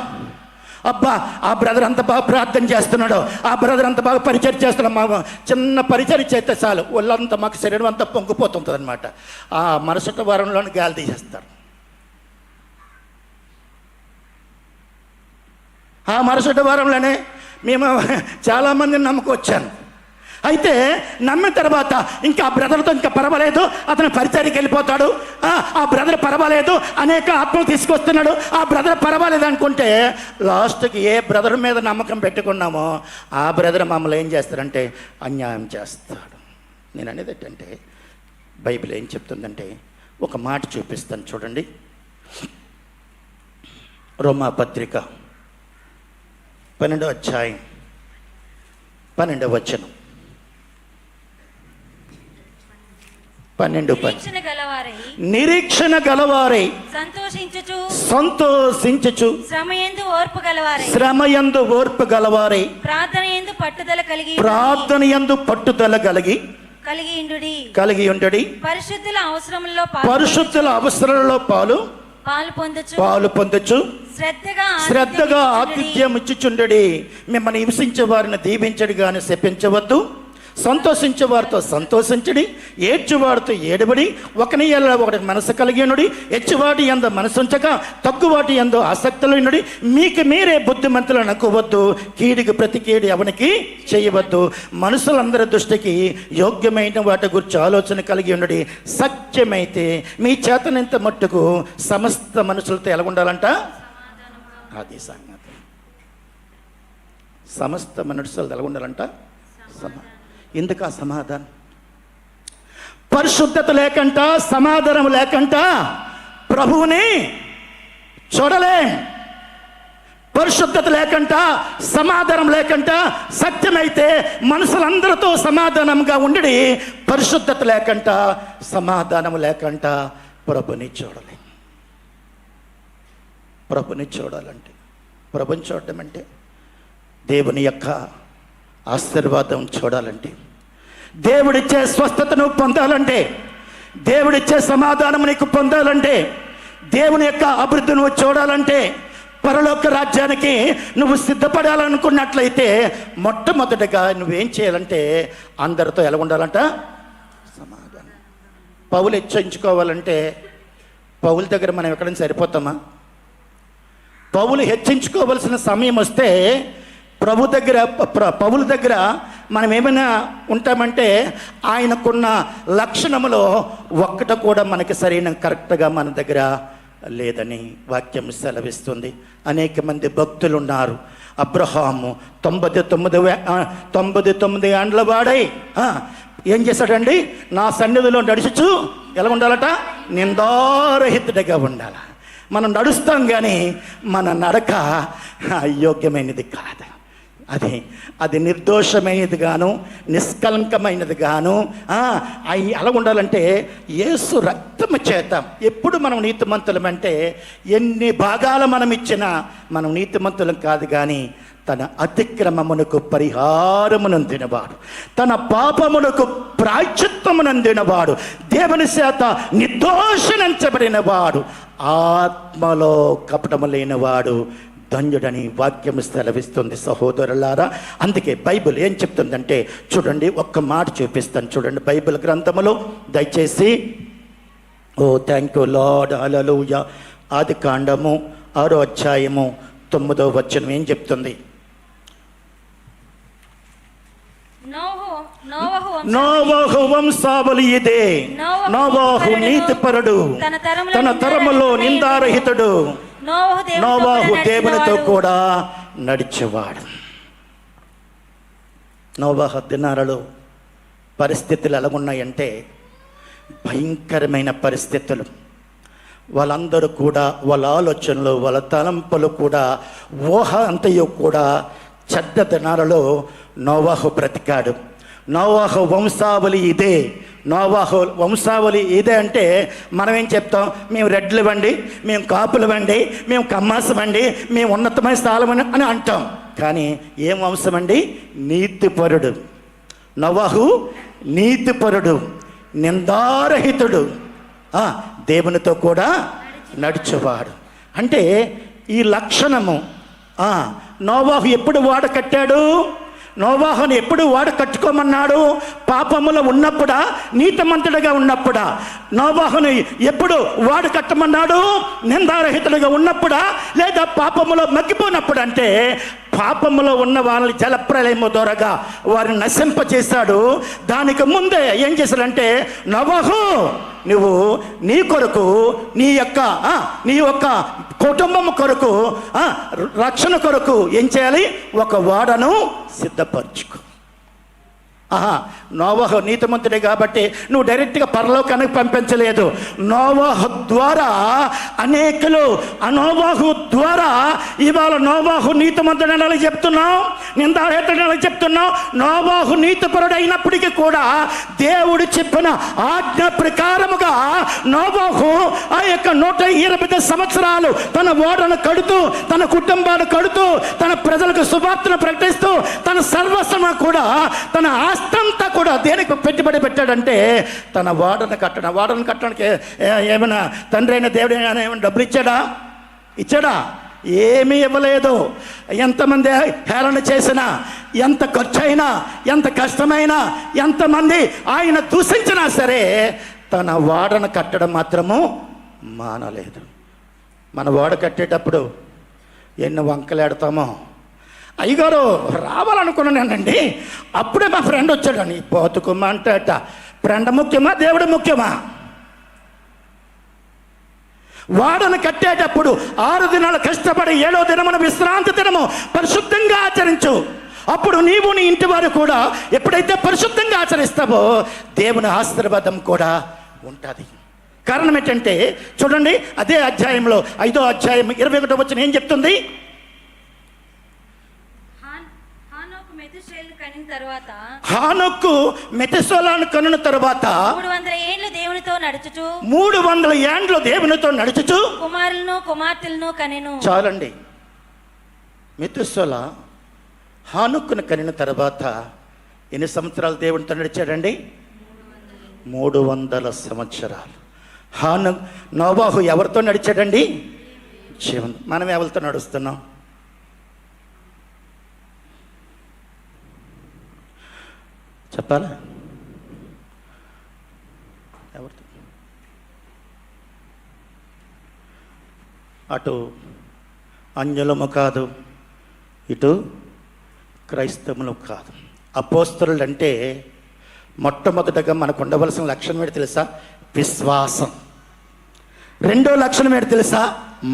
అబ్బా ఆ బ్రదర్ అంత బాగా ప్రార్థన చేస్తున్నాడు, ఆ బ్రదర్ అంత బాగా పరిచయం చేస్తున్నాడు. మా చిన్న పరిచయం చేస్తే చాలు ఒళ్ళంతా మాకు శరీరం అంతా పొంగిపోతుంటుంది అనమాట. ఆ మరుసటి వారంలోనే గాలి తీసేస్తారు. ఆ మరుసటి వారంలోనే మేము చాలామందిని నమ్ముకొచ్చాను. అయితే నమ్మిన తర్వాత ఇంకా ఆ బ్రదర్తో ఇంకా పర్వాలేదు, అతను పరిచర్యకి వెళ్ళిపోతాడు, ఆ బ్రదర్ పర్వాలేదు, అనేక ఆత్మలు తీసుకొస్తున్నాడు, ఆ బ్రదర్ పర్వాలేదు అనుకుంటే లాస్ట్కి ఏ బ్రదర్ మీద నమ్మకం పెట్టుకున్నామో ఆ బ్రదర్ మమ్మల్ని ఏం చేస్తారంటే అన్యాయం చేస్తాడు. నేను అనేది ఏంటంటే బైబిల్ ఏం చెప్తుందంటే ఒక మాట చూపిస్తాను చూడండి. రోమా పత్రిక 12వ అధ్యాయం 12వ వచనం. 12 నిరీక్షణ గలవారై సంతోషించుచు శ్రమయందు ఓర్పు గలవారై ప్రార్థనయందు పట్టుదల కలిగి ఉండుడి పరిశుద్ధుల అవసరంలో పాలు పొందొచ్చు శ్రద్ధగా ఆతిథ్యం ఇచ్చుచుండడి. మిమ్మల్ని హింసించే వారిని దీవించడు గాని శపించవద్దు, సంతోషించే వారితో సంతోషించడి, ఏడ్చువాడితో ఏడబడి, ఒకని ఎడల ఒకటి మనసు కలిగినుడి, హెచ్చువాటి యందు మనసుంచక తగ్గువాటి యందు ఆసక్తులుండుడి. మీకు మీరే బుద్ధిమంతులు అనుకోవద్దు, కీడికి ప్రతి కీడు ఎవనికి చేయవద్దు, మనుషులందరి దృష్టికి యోగ్యమైన వాటి గురించి ఆలోచన కలిగి ఉండి, సత్యమైతే మీ చేతనంత మట్టుకు సమస్త మనుషులతో ఎలా ఉండాలంట? అది సంగతి. సమస్త మనుషులతో ఎలా ఉండాలంట? ఎందుకు ఆ సమాధానం? పరిశుద్ధత లేకంట, సమాధానం లేకంట ప్రభువుని చూడలేం. పరిశుద్ధత లేకంట, సమాధానం లేకంట, సత్యమైతే మనుషులందరితో సమాధానంగా ఉండడి, పరిశుద్ధత లేకంట, సమాధానం లేకంట ప్రభుని చూడలేం. ప్రభుని చూడాలంటే, ప్రభుని చూడడం అంటే దేవుని యొక్క ఆశీర్వాదం చూడాలంటే, దేవుడిచ్చే స్వస్థతను పొందాలంటే, దేవుడిచ్చే సమాధానం నీకు పొందాలంటే, దేవుని యొక్క అభివృద్ధి నువ్వు చూడాలంటే, పరలోక రాజ్యానికి నువ్వు సిద్ధపడాలనుకున్నట్లయితే మొట్టమొదటిగా నువ్వేం చేయాలంటే అందరితో ఎలా ఉండాలంట? సమాధానం. పౌలు హెచ్చరించుకోవాలంటే పౌలు దగ్గర మనం ఎక్కడైనా సరిపోతామా? పౌలు హెచ్చించుకోవలసిన సమయం వస్తే పౌలు దగ్గర మనం ఏమైనా ఉంటామంటే ఆయనకున్న లక్షణములో ఒక్కట కూడా మనకి సరైన కరెక్ట్గా మన దగ్గర లేదని వాక్యం సెలవిస్తుంది. అనేక మంది భక్తులు ఉన్నారు. అబ్రహాము 99 ఏండ్ల వాడై ఏం చేశాడండి? నా సన్నిధిలో నడుచుచు ఎలా ఉండాలట? నిందారహితుడిగా ఉండాలి. మనం నడుస్తాం కానీ మన నడక అయోగ్యమైనది కాదు. అది నిర్దోషమైనది గాను నిష్కలంకమైనది గాను అలా ఉండాలంటే యేసు రక్తము చేత ఎప్పుడు మనం నీతిమంతులమంటే ఎన్ని భాగాలు మనం ఇచ్చినా మనం నీతిమంతులం కాదు. కానీ తన అతిక్రమమునకు పరిహారమునందినవాడు, తన పాపమునకు ప్రాయశ్చిత్తమునందినవాడు, దేవుని చేత నిర్దోషించబడినవాడు, ఆత్మలో కపటము లేనివాడు ధన్యుడని వాక్యం సెలవిస్తుంది. సహోదరులారా, అందుకే బైబిల్ ఏం చెప్తుందంటే చూడండి, ఒక్క మాట చూపిస్తాను చూడండి. బైబిల్ గ్రంథములో దయచేసి థ్యాంక్ యూ లార్డ్, హల్లెలూయా. ఆది కాండము 6వ అధ్యాయము 9వ వచనం ఏం చెప్తుంది? నోవహు వంశావళి ఇదే. నోవహు నీతిపరుడు, తన తరములో నిందారహితుడు, నోవహు దేవునితో కూడా నడిచేవాడు. నోవహు దినాలలో పరిస్థితులు ఎలాగున్నాయంటే భయంకరమైన పరిస్థితులు. వాళ్ళందరూ కూడా వాళ్ళ ఆలోచనలు, వాళ్ళ తలంపులు కూడా, ఊహ అంతయు కూడా చెడ్డ దినాలలో నోవహు బ్రతికాడు. నోవహు వంశావళి ఇదే. నోవహు వంశావళి ఇదే అంటే మనం ఏం చెప్తాం? మేము రెడ్లు ఇవ్వండి, మేము కాపులు ఇవ్వండి, మేము కమ్మాసం ఇవ్వండి, మేము ఉన్నతమైన స్థలం అని అంటాం. కానీ ఏం వంశం అండి? నీతిపరుడు. నోవహు నీతిపరుడు, నిందారహితుడు, దేవునితో కూడా నడిచేవాడు. అంటే ఈ లక్షణము నోవాహు ఎప్పుడు వాడ కట్టాడు? నోవాహుని ఎప్పుడు వాడు కట్టుకోమన్నాడు? పాపములో ఉన్నప్పుడా, నీతిమంతుడిగా ఉన్నప్పుడా? నోవాహుని ఎప్పుడు వాడు కట్టమన్నాడు? నిందారహితుడిగా ఉన్నప్పుడా, లేదా పాపములో మగ్గిపోయినప్పుడు? అంటే పాపములో ఉన్న వాళ్ళని జలప్రలయము ద్వారాగా వారిని నశింపచేశాడు. దానికి ముందే ఏం చేశాడంటే, నోవాహు నువ్వు నీ కొరకు, నీ యొక్క కుటుంబం కొరకు, రక్షణ కొరకు ఏం చేయాలి? ఒక వాడను సిద్ధపరచుకో. నోవాహు నీతిమంతుడే కాబట్టి నువ్వు డైరెక్ట్గా పరలోకానికి పంపించలేదు. నోవాహు ద్వారా అనేకులు, నోవాహు ద్వారా ఇవాళ నోవాహు నీతిమంతుడని చెప్తున్నావు, నిందారహితుడని చెప్తున్నావు. నోవాహు నీతిపరుడు అయినప్పటికీ కూడా దేవుడు చెప్పిన ఆజ్ఞ ప్రకారముగా నోవాహు ఆ యొక్క 120 సంవత్సరాలు తన ఓడను కడుతూ, తన కుటుంబాన్ని కడుతూ, తన ప్రజలకు సువార్తను ప్రకటిస్తూ, తన సర్వస్వం కూడా, తన ఆస్తంతా కూడా దేనికి పెట్టుబడి పెట్టాడంటే తన వాడను కట్టడానికి ఏమైనా తండ్రి అయిన దేవుడు ఏమైనా డబ్బులు ఇచ్చాడా? ఏమీ ఇవ్వలేదు. ఎంతమంది హేళన చేసినా, ఎంత ఖర్చు అయినా, ఎంత కష్టమైనా, ఎంతమంది ఆయన దూషించినా సరే తన వాడను కట్టడం మాత్రము మానలేదు. మన వాడ కట్టేటప్పుడు ఎన్ని వంకలాడతామో. అయ్యగారు రావాలనుకున్నానండి, అప్పుడే మా ఫ్రెండ్ వచ్చాడని. పోతుకుమ్మా అంటట. ఫ్రెండ్ ముఖ్యమా, దేవుడు ముఖ్యమా? వాడను కట్టేటప్పుడు 6 దినాలు కష్టపడి 7వ దినమున విశ్రాంతి దినము పరిశుద్ధంగా ఆచరించు. అప్పుడు నీవు నీ ఇంటి వారు కూడా ఎప్పుడైతే పరిశుద్ధంగా ఆచరిస్తావో దేవుని ఆశీర్వాదం కూడా ఉంటుంది. కారణం ఏంటంటే చూడండి, అదే అధ్యాయంలో 5వ అధ్యాయం 21వ వచనం ఏం చెప్తుంది? హానోకు మెతుషేలను కనిన తరువాత 300 ఏండ్లు దేవునితో నడుచుచు 300 ఏండ్లు దేవునితో నడుచుచు కుమారులను కుమార్తెలను కనెను. చాలండి. మెతుషేల హానోకును కనిన తర్వాత ఎన్ని సంవత్సరాలు దేవునితో నడిచాడండి? 300 సంవత్సరాలు. నోవాహు ఎవరితో నడిచాడండి? మనం ఎవరితో నడుస్తున్నాం? చెప్పాలా? ఎవరితో? అటు అన్యులము కాదు, ఇటు క్రైస్తవులు కాదు. అపోస్తలులు అంటే మొట్టమొదటగా మనకు ఉండవలసిన లక్షణం ఏంటి తెలుసా? విశ్వాసం. 2వ లక్షణం ఏంటి తెలుసా?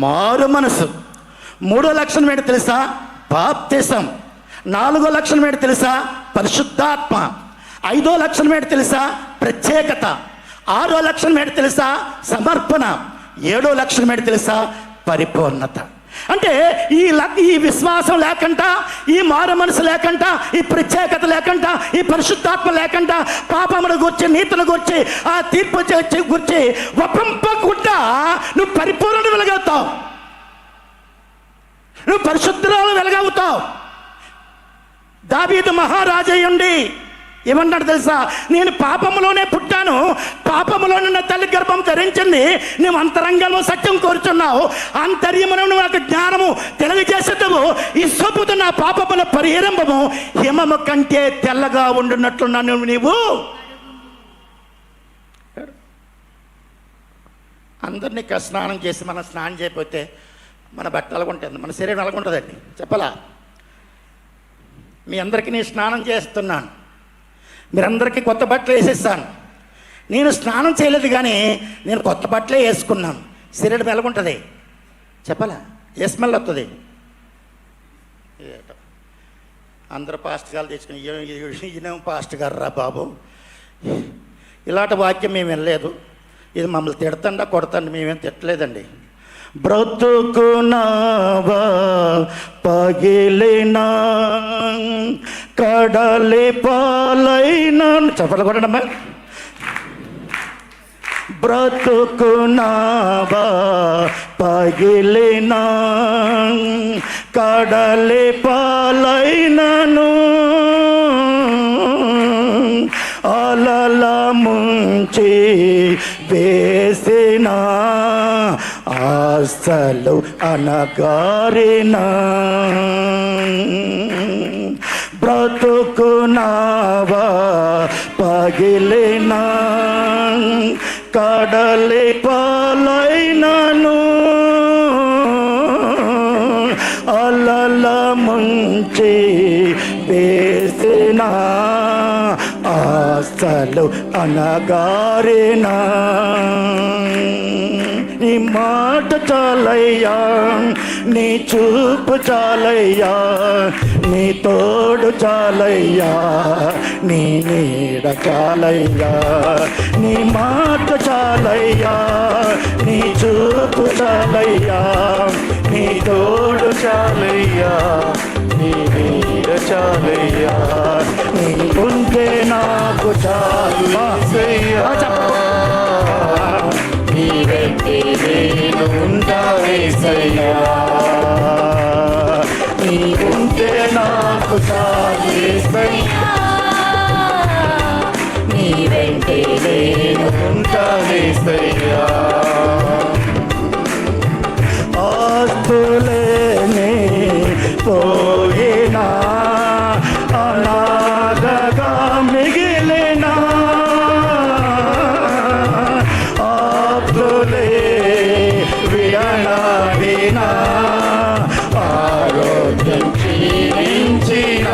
మారు మనసు. 3వ లక్షణం ఏంటి తెలుసా? బాప్తిసం. 4వ లక్షణం ఏంటి తెలుసా? పరిశుద్ధాత్మ. 5వ లక్షణం ఏంటి తెలుసా? ప్రత్యేకత. 6వ లక్షణం ఏంటి తెలుసా? సమర్పణ. 7వ లక్షణం ఏంటి తెలుసా? పరిపూర్ణత. అంటే ఈ విశ్వాసం లేకుండా, ఈ మారు మనసు లేకుండా, ఈ ప్రత్యేకత లేకుండా, ఈ పరిశుద్ధాత్మ లేకుండా, పాపమును గురించి, నీతిని గురించి, ఆ తీర్పు గురించి ఒప్పంపకుండా నువ్వు పరిపూర్ణ వెలగవుతావు, నువ్వు పరిశుద్ధురాలు వెలగవుతావు. దావీదు మహారాజయ్యుండి ఏమన్నాడు తెలుసా? నేను పాపములోనే పుట్టాను, పాపములోనే నా తల్లి గర్భం ధరించింది. నువ్వు అంతరంగంలో సత్యం కోరుచున్నావు, అంతర్యమును నాకు జ్ఞానము తెలియజేసేటము. ఈ సొప్పుతో నా పాపముల పరిహరింపము హిమము కంటే తెల్లగా ఉండున్నట్లున్నాను. నీవు అందరినీ స్నానం చేసి మనం స్నానం చేయకపోతే మన బట్ట అలాగుంటుంది, మన శరీరం అలాగుంటుందండి. చెప్పలా? మీ అందరికీ నేను స్నానం చేస్తున్నాను, మీరందరికీ కొత్త బట్టలు వేసేస్తాను. నేను స్నానం చేయలేదు కానీ నేను కొత్త బట్టలే వేసుకున్నాను. శరీరం ఎలాగుంటుంది చెప్పాలా? ఏ స్మెల్ వస్తుంది? అందరూ పాస్టర్ గారు తెచ్చుకుని ఈయన పాస్టర్ గారు రా బాబు, ఇలాంటి వాక్యం మేము వినలేదు. ఇది మమ్మల్ని తిడతండా కొడతండి, మేమేం తిట్టలేదండి. బ్రతుకునావా పగిలినా కడలి పాలైనా, చెప్పలు కొట్టడమ్మా. బ్రతుకునావా పగిలినా కడలి పాలైనను అలల ముంచి వేసిన ఆస్తి ఆశలు అనగారిన బ్రతుకునావా పగిలిన కడలి పాలైనను అలల ముంచి వేసిన ఆశలు అనగారిన నీ మాట చాలయ్యా, నీ చూపు చాలయ్యా, నీ తోడు చాలయ్యా, నీ నీడ చాలయ్యా. నీ మాట చాలయ్యా, నీ చూపు చాలయ్యా, నీ తోడు చాలయ్యా, నీ నీడ చాలయ్యా. నీ ఉంటే నాకు చాలు నీ వెంటే నేను ఉంటావేసయ్యా. నీ ఉంటే నాకు చాలు యేసయ్యా. నీ వెంటే నేను ఉంటావేసయ్యా. ఆస్తులేనే పోయినా అనాథగా మిగిలినా ఆప్తులే విడనాడినా ఆరోగ్యం క్షీణించిన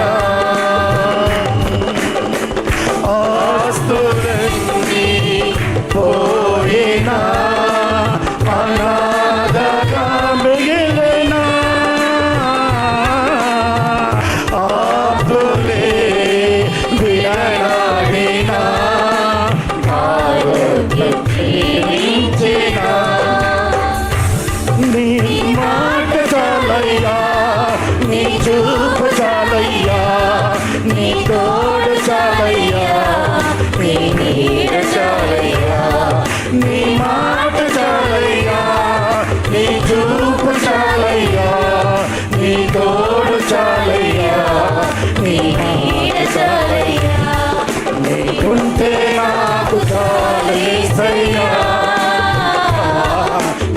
ఆస్తులన్నీ పోయినా అనాథగా మిగిలినా ఆప్తులే విడనాడినా ఆరోగ్యం క్షీణించిన నీ మాట చాలయ్యా, నీ చూపు చాలయ్యా, నీ తోడు చాలయ్యా, నీ నీడ చాలయ్యా. నీ మాట చాలయ్యా, నీ చూపు చాలయ్యా, నీ తోడు చాలయ్యా, నీ నీడ చాలయ్యా. నీకుంటే నాకు చాలు యేసయ్యా.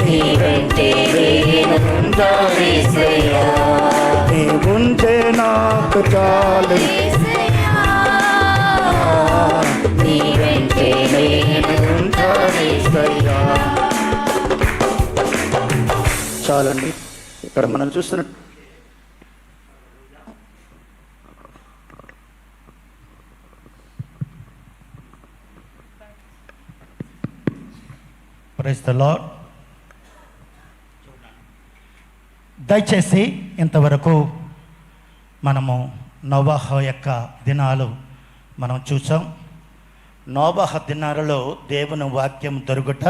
నీ వెంటే నేను ఉంటావేసయ్యా. నీ ఉంటే నాకు చాలు నీ వెంటే నేను ఉంటావేసయ్యా. చాలండి. ఇక్కడ మనం చూస్తున్నట్టు ప్రైజ్ ది లార్డ్. దయచేసి ఇంతవరకు మనము నోవాహ యొక్క దినాలు మనం చూసాం. నోవాహ దినాలలో దేవుని వాక్యం దొరుకుట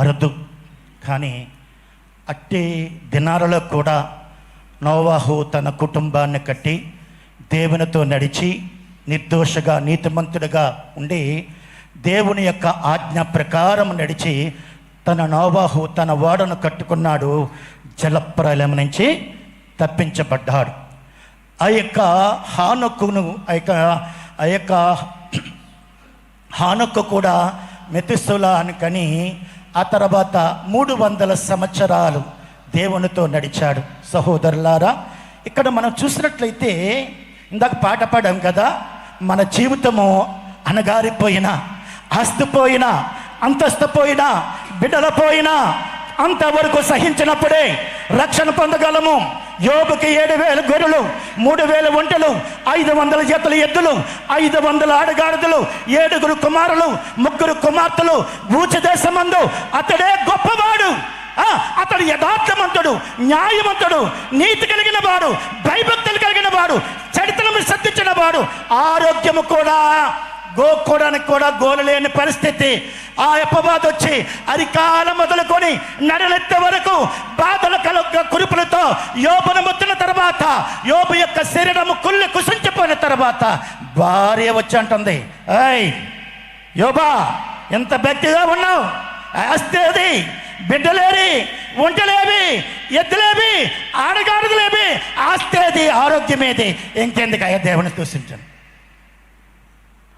అరుదు. కానీ అట్టి దినాలలో కూడా నోవాహు తన కుటుంబాన్ని కట్టి దేవునితో నడిచి నిర్దోషగా నీతిమంతుడిగా ఉండి దేవుని యొక్క ఆజ్ఞ ప్రకారం నడిచి నోవాహు తన ఓడను కట్టుకున్నాడు. జలప్రలయం నుంచి తప్పించబడ్డాడు. ఆ యొక్క హానొక్కు కూడా మెతుసులా అని కని ఆ తర్వాత 300 సంవత్సరాలు దేవునితో నడిచాడు. సహోదరులారా, ఇక్కడ మనం చూసినట్లయితే ఇందాక పాట పాడాం కదా, మన జీవితము అనగారిపోయినా, ఆస్తి పోయినా, అంతస్తు పోయినా, బిడ్డల పోయినా అంతవరకు సహించినప్పుడే రక్షణ పొందగలము. యోబుకి 7,000 గొర్రెలు, 3,000 ఒంటెలు, 500 జతల ఎద్దులు, 500 ఆడగాడిదలు, 7 కుమారులు, 3 కుమార్తెలు, భూచ దేశమందు అతడే గొప్పవాడు. అతడు యథార్థవంతుడు, న్యాయవంతుడు, నీతి కలిగిన వాడు, భయభక్తులు కలిగిన వాడు, చరిత్రను శ్రద్ధించిన వాడు. ఆరోగ్యము కూడా గోక్కోడానికి కూడా గోలు లేని పరిస్థితి. ఆ అపవాదం వచ్చి అరికాల మొదలుకొని నడలెత్తే వరకు బాధల కురుపులతో యోబును ముట్టిన తర్వాత, యోబు యొక్క శరీరము కుళ్ళి కుసించిపోయిన తర్వాత భార్య వచ్చి అంటుంది, ఏయ్ యోబా, ఎంత భక్తిగా ఉన్నావు, ఆస్తేది, బిడ్డలేరి, ఒంటలేవి, ఎద్దులేవి, ఆడగాడులేవి, ఆస్తేది, ఆరోగ్యమేది, ఇంకెందుకు అయ్యా దేవుని దూషించను.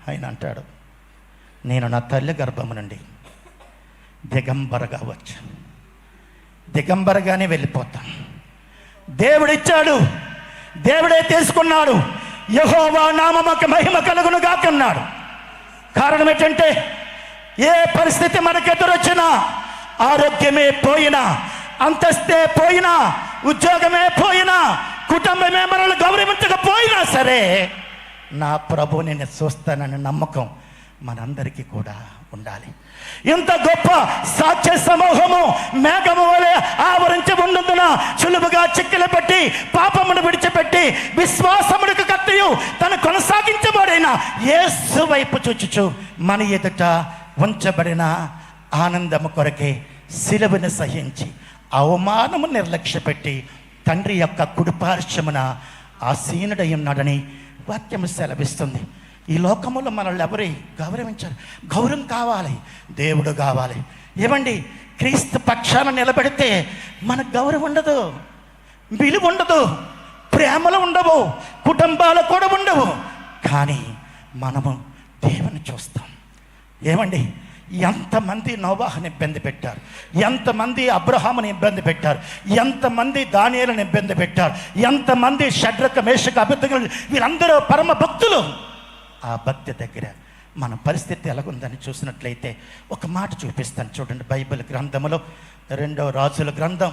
ఆయన అంటాడు, నేను నా తల్లి గర్భము నుండి దిగంబరగా వచ్చాను, దిగంబరగానే వెళ్ళిపోతాం. దేవుడిచ్చాడు, దేవుడే తీసుకున్నాడు. యెహోవా నామముకు మహిమ కలుగును గాక అన్నాడు. కారణం ఏంటంటే ఏ పరిస్థితి మనకు ఎదురొచ్చినా, ఆరోగ్యమే పోయినా, అంతస్తే పోయినా, ఉద్యోగమే పోయినా, కుటుంబమే మనల్ని గౌరవించకపోయినా సరే నా ప్రభు నేను చూస్తానని నమ్మకం మనందరికీ కూడా ఉండాలి. ఇంత గొప్ప సాక్ష్య సమూహము మేఘము వలె ఆవరించి ఉన్నందున సులువుగా చిక్కులు పెట్టి పాపమును విడిచిపెట్టి విశ్వాసమునికి కర్తయు తను కొనసాగించబడిన యేసు వైపు చూచుచు మన ఎదుట ఉంచబడిన ఆనందము కొరకే సిలువను సహించి అవమానము నిర్లక్ష్యపెట్టి తండ్రి యొక్క కుడిపార్శ్వమున ఆసీనుడై ఉన్నాడని వాక్యము సెలవిస్తుంది. ఈ లోకములో మనల్ని ఎవరి గౌరవించారు? గౌరవం కావాలి, దేవుడు కావాలి. ఏమండి, క్రీస్తు పక్షాన నిలబడితే మనకు గౌరవం ఉండదు, విలువ ఉండదు, ప్రేమలు ఉండవు, కుటుంబాలు కూడా ఉండవు. కానీ మనము దేవుని చూస్తాం. ఏమండి, ఎంతమంది నోవాహుని ఇబ్బంది పెట్టారు, ఎంతమంది అబ్రహాముని ఇబ్బంది పెట్టారు, ఎంతమంది దానియేలుని ఇబ్బంది పెట్టారు, ఎంతమంది షడ్రక మేషక అబేద్నెగోలు, వీరందరూ పరమ భక్తులు. ఆ భక్తి దగ్గర మన పరిస్థితి ఎలాగుందని చూసినట్లయితే ఒక మాట చూపిస్తాను చూడండి. బైబిల్ గ్రంథములో 2వ రాజుల గ్రంథం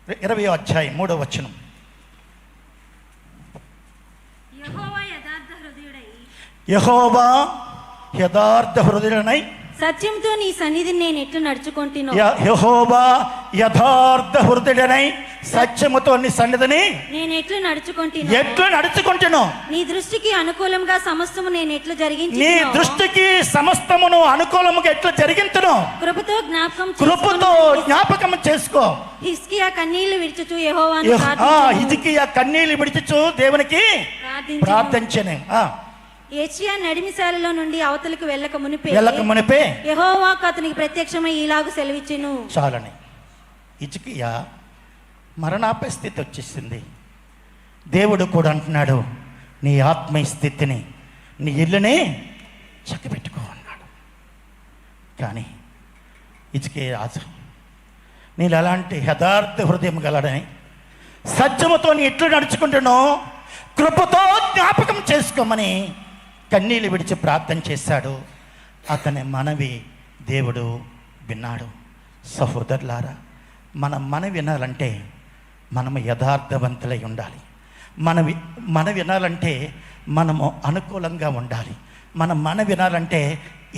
20వ అధ్యాయం 3వ వచనం. యెహోవా యథార్థ హృదయుడనై సత్యంతో నీ సన్నిధిని నేను ఎట్లు నడుచుకుంటున్నా. యెహోవా యథార్థ హృదయుడనై సత్యముతో నీ సన్నిధిని నేను ఎట్లు నడుచుకుంటున్నా. నీ దృష్టికి అనుకూలంగా సమస్తము నేను ఎట్లు జరిగించి, నీ దృష్టికి సమస్తమును అనుకూలముగా ఎట్లా జరిగించును. కృపతో జ్ఞాపకం చేసుకో. హిజ్కియా కన్నీళ్లు విడిచుచు యెహోవాను హిజ్కియా కన్నీళ్లు విడిచుచు దేవునికి ప్రార్థించెను. యేషయా నడిమిశాలలో నుండి అవతలకు వెళ్ళక మునిపే యెహోవాకు అతనికి ప్రత్యక్షమై ఇలాగు సెలవిచ్చెను. చాలని హిజ్కియా మరణాపై స్థితి వచ్చేసింది. దేవుడు కూడా అంటున్నాడు, నీ ఆత్మీయ స్థితిని, నీ ఇల్లుని చక్కబెట్టుకో అన్నాడు. కానీ హిజ్కియా రాజు, నేను అలాంటి యథార్థ హృదయం గలడని సత్యముతో నీ ఇట్లు నడుచుకుంటున్నావు, కృపతో జ్ఞాపకం చేసుకోమని కన్నీళ్ళు విడిచి ప్రార్థన చేశాడు. అతని మనవి దేవుడు విన్నాడు. సహోదరులారా, మన వినాలంటే మనము యథార్థవంతులై ఉండాలి. మన వినాలంటే మనము అనుకూలంగా ఉండాలి. మన వినాలంటే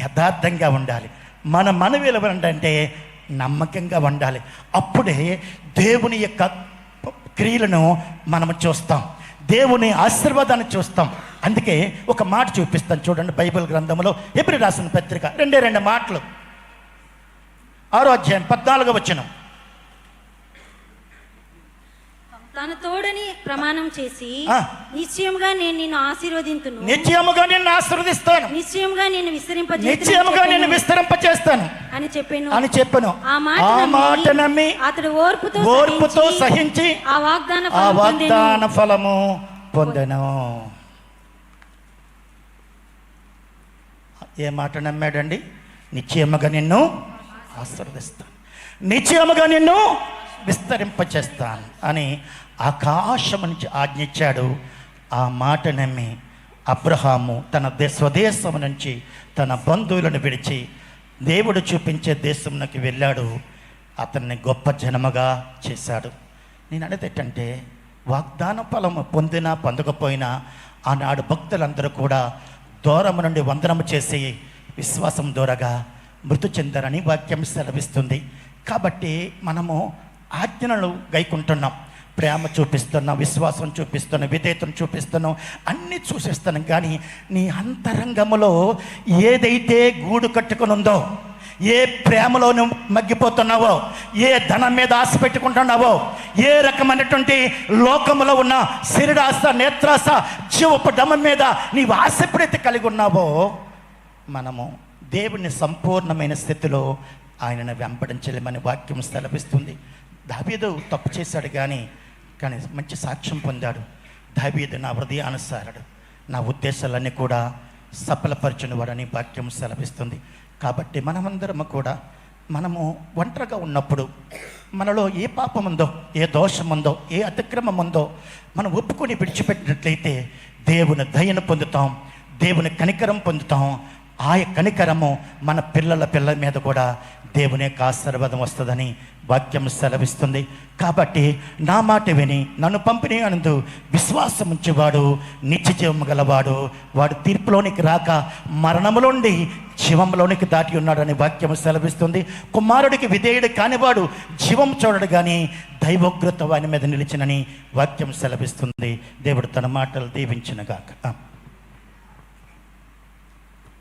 యథార్థంగా ఉండాలి. మన వినాలంటే నమ్మకంగా ఉండాలి. అప్పుడే దేవుని యొక్క క్రియలను మనము చూస్తాం, దేవుని ఆశీర్వాదాన్ని చూస్తాం. అందుకే ఒక మాట చూపిస్తాను చూడండి. బైబిల్ గ్రంథంలో హెబ్రీ రాసిన పత్రిక 2 మాటలు, 6వ అధ్యాయం 14వ వచనం. తన తోడని ప్రమాణం చేసి నిశ్చయముగా నేను నిన్ను ఆశీర్వదింతును, నిశ్చయముగా నిన్ను ఆశీర్వదిస్తాను, నిశ్చయముగా నేను విస్తరింపచేస్తాను అని చెప్పాను. ఆ మాట నమ్మి అతడు ఓర్పుతో సహించి ఆ వాగ్దాన ఫలము పొందెను. ఏ మాట నమ్మాడండి? నిశ్చయముగా నిన్ను ఆశీర్వదిస్తాను, నిశ్చయముగా నిన్ను విస్తరింపచేస్తాను అని ఆకాశం నుంచి ఆజ్ఞించాడు. ఆ మాట నమ్మి అబ్రహాము తన స్వదేశం నుంచి తన బంధువులను విడిచి దేవుడు చూపించే దేశంలోకి వెళ్ళాడు. అతన్ని గొప్ప జనముగా చేశాడు. నేను అనేది ఏంటంటే, వాగ్దాన ఫలము పొందినా పొందకపోయినా ఆనాడు భక్తులందరూ కూడా దూరము నుండి వందనము చేసి విశ్వాసం దూరగా మృతి చెందారని వాక్యం సెలవిస్తుంది. కాబట్టి మనము ఆజ్ఞలను గైకుంటున్నాం, ప్రేమ చూపిస్తున్నాం, విశ్వాసం చూపిస్తున్నాం, విధేయతను చూపిస్తున్నాం, అన్నీ చూసిస్తున్నాం. కానీ నీ అంతరంగములో ఏదైతే గూడు కట్టుకుని ఉందో, ఏ ప్రేమలో నువ్వు మగ్గిపోతున్నావో, ఏ ధనం మీద ఆశ పెట్టుకుంటున్నావో, ఏ రకమైనటువంటి లోకములో ఉన్న శరీరాశ, నేత్రాశ, జీవపు డమ మీద నీవు ఆశ ఎప్పుడైతే కలిగి ఉన్నావో, మనము దేవుని సంపూర్ణమైన స్థితిలో ఆయనను వెంబడించలేమని వాక్యం సెలవిస్తుంది. దావీదు తప్పు చేశాడు కానీ మంచి సాక్ష్యం పొందాడు. దావీదు నా హృదయానుసారుడు, నా ఉద్దేశాలన్నీ కూడా సఫలపరచుని వాడని వాక్యం సెలవిస్తుంది. కాబట్టి మనమందరము కూడా మనము ఒంటరిగా ఉన్నప్పుడు మనలో ఏ పాపం ఉందో, ఏ దోషం ఉందో, ఏ అతిక్రమం ఉందో మనం ఒప్పుకొని విడిచిపెట్టినట్లయితే దేవుని దయను పొందుతాం, దేవుని కనికరం పొందుతాం. ఆ కనికరము మన పిల్లల మీద కూడా దేవుని యొక్క ఆశీర్వాదం వస్తుందని వాక్యం సెలవిస్తుంది. కాబట్టి నా మాట విని నన్ను పంపిణీ అనందు విశ్వాసం ఉంచేవాడు నిత్య జీవము గలవాడు, వాడు తీర్పులోనికి రాక మరణములోండి జీవంలోనికి దాటి ఉన్నాడని వాక్యం సెలవిస్తుంది. కుమారుడికి విధేయుడు కానివాడు జీవం చూడడు కానీ దైవోగ్రత వాని మీద నిలిచినని వాక్యం సెలవిస్తుంది. దేవుడు తన మాటలు దీవించినగాక.